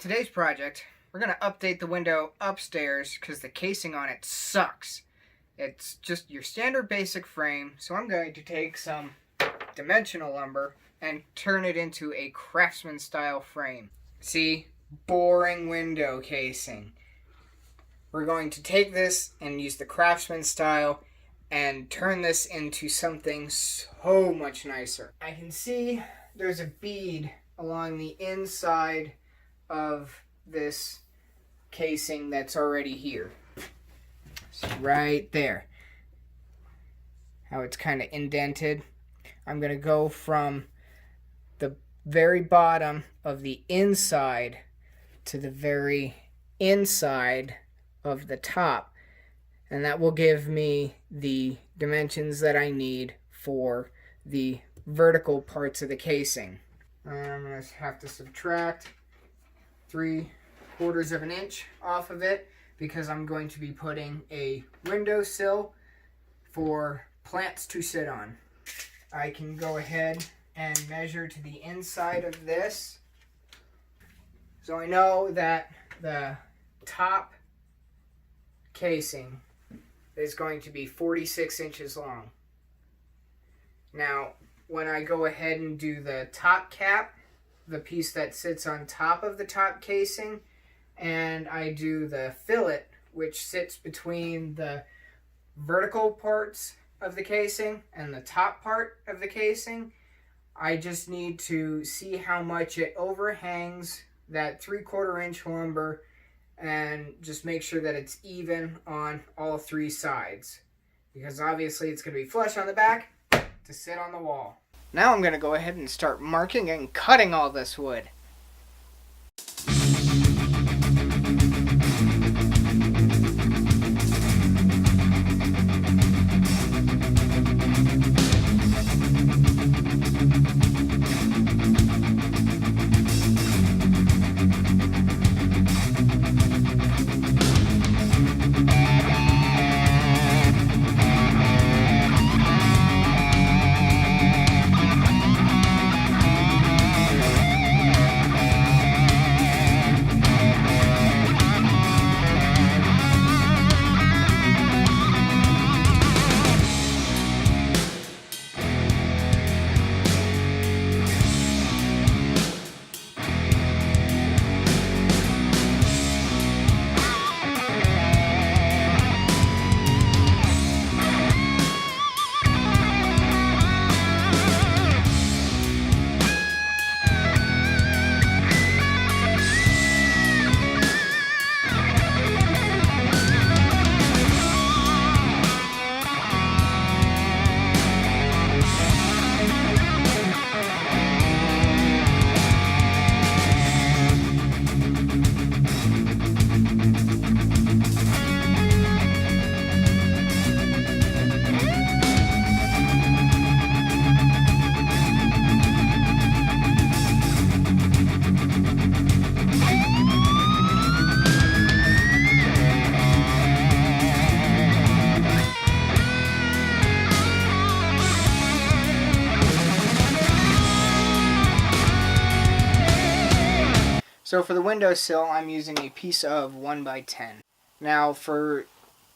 Today's project, we're going to update the window upstairs because the casing on it sucks. It's just your standard basic frame, so I'm going to take some dimensional lumber and turn it into a Craftsman style frame. See? Boring window casing. We're going to take this and use the Craftsman style and turn this into something so much nicer. I can see there's a bead along the inside of this casing that's already here. So right there. How it's kind of indented. I'm going to go from the very bottom of the inside to the very inside of the top. And that will give me the dimensions that I need for the vertical parts of the casing. I'm going to have to subtract 3/4 of an inch off of it because I'm going to be putting a windowsill for plants to sit on. I can go ahead and measure to the inside of this. So I know that the top casing is going to be 46 inches long. Now, when I go ahead and do the top cap, the piece that sits on top of the top casing, and I do the fillet, which sits between the vertical parts of the casing and the top part of the casing, I just need to see how much it overhangs that 3/4 inch lumber and just make sure that it's even on all three sides, because obviously it's going to be flush on the back to sit on the wall. Now I'm going to go ahead and start marking and cutting all this wood. So for the windowsill, I'm using a piece of 1x10. Now for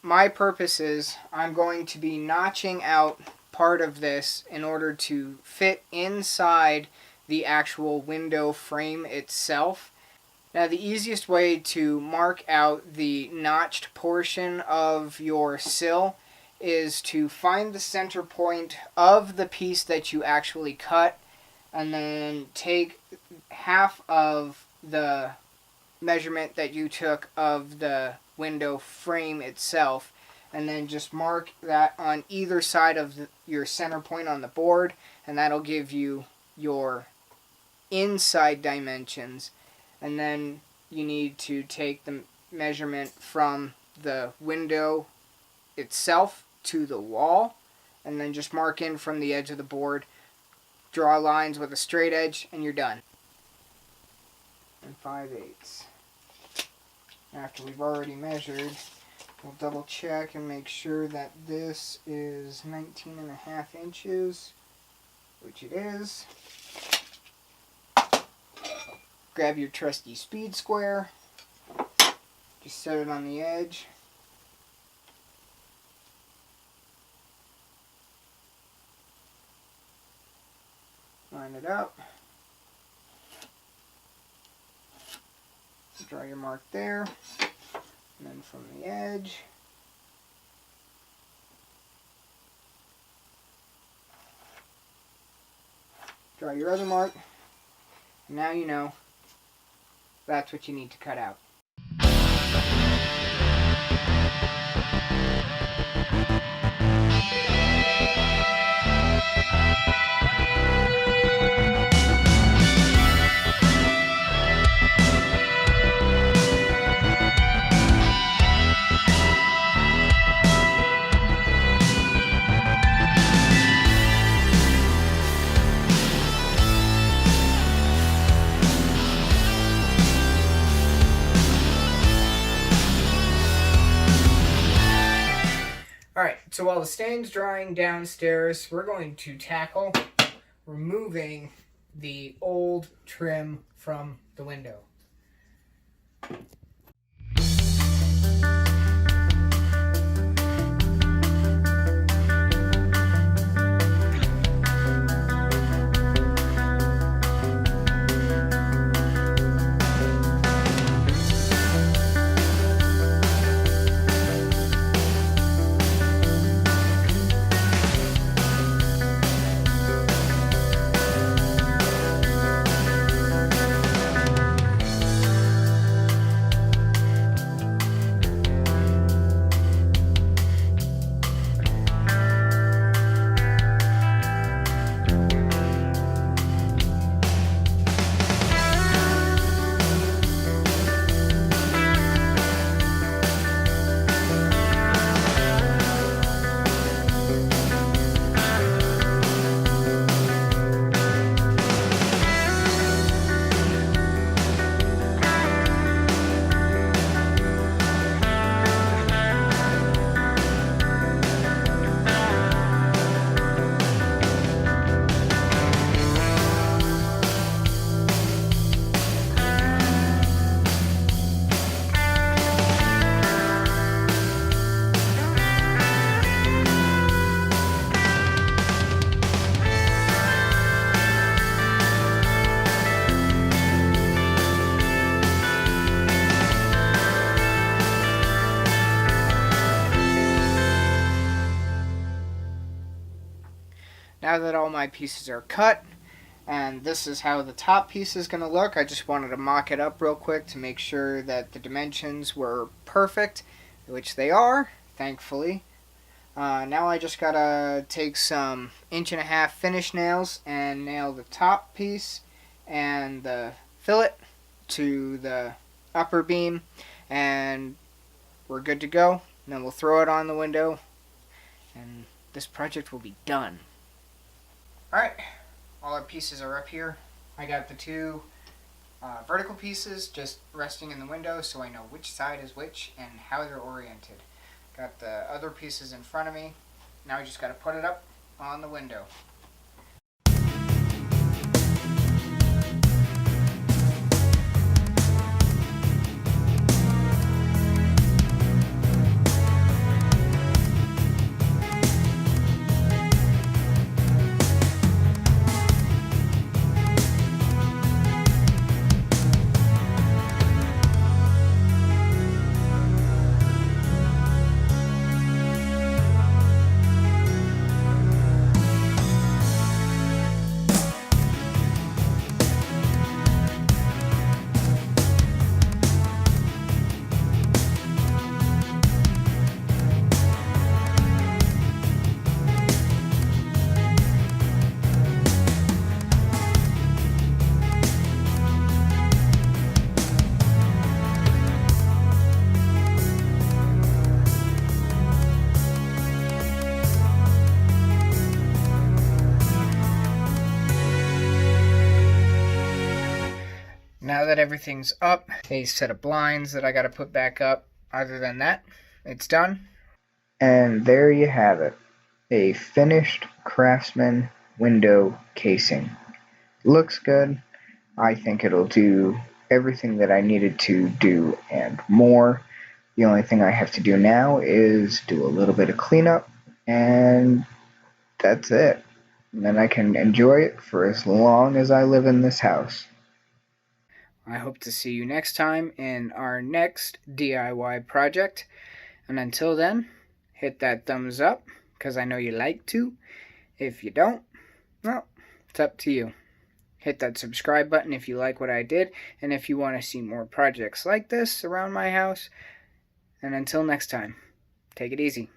my purposes, I'm going to be notching out part of this in order to fit inside the actual window frame itself. Now the easiest way to mark out the notched portion of your sill is to find the center point of the piece that you actually cut, and then take half of the measurement that you took of the window frame itself, and then just mark that on either side of your center point on the board, and that'll give you your inside dimensions. And then you need to take the measurement from the window itself to the wall, and then just mark in from the edge of the board, draw lines with a straight edge, and you're done. And 5/8. After we've already measured, we'll double check and make sure that this is 19.5 inches, which it is. grab your trusty speed square, just set it on the edge. Line it up. Draw your mark there, and then from the edge, draw your other mark. Now you know that's what you need to cut out. Alright, so while the stain's drying downstairs, we're going to tackle removing the old trim from the window. Now that all my pieces are cut, and this is how the top piece is going to look, I just wanted to mock it up real quick to make sure that the dimensions were perfect, which they are, thankfully. Now I just gotta take some 1.5" finish nails and nail the top piece and the fillet to the upper beam, and we're good to go. And then we'll throw it on the window, and this project will be done. Alright, all our pieces are up here. I got the two vertical pieces just resting in the window so I know which side is which and how they're oriented. Got the other pieces in front of me. Now I just got to put it up on the window. Now that everything's up, a set of blinds that I got to put back up. Other than that, it's done. And there you have it. A finished Craftsman window casing. Looks good. I think it'll do everything that I needed to do and more. The only thing I have to do now is do a little bit of cleanup, and that's it. And then I can enjoy it for as long as I live in this house. I hope to see you next time in our next DIY project. And until then, hit that thumbs up, because I know you like to. If you don't, well, it's up to you. Hit that subscribe button if you like what I did, and if you want to see more projects like this around my house. And until next time, take it easy.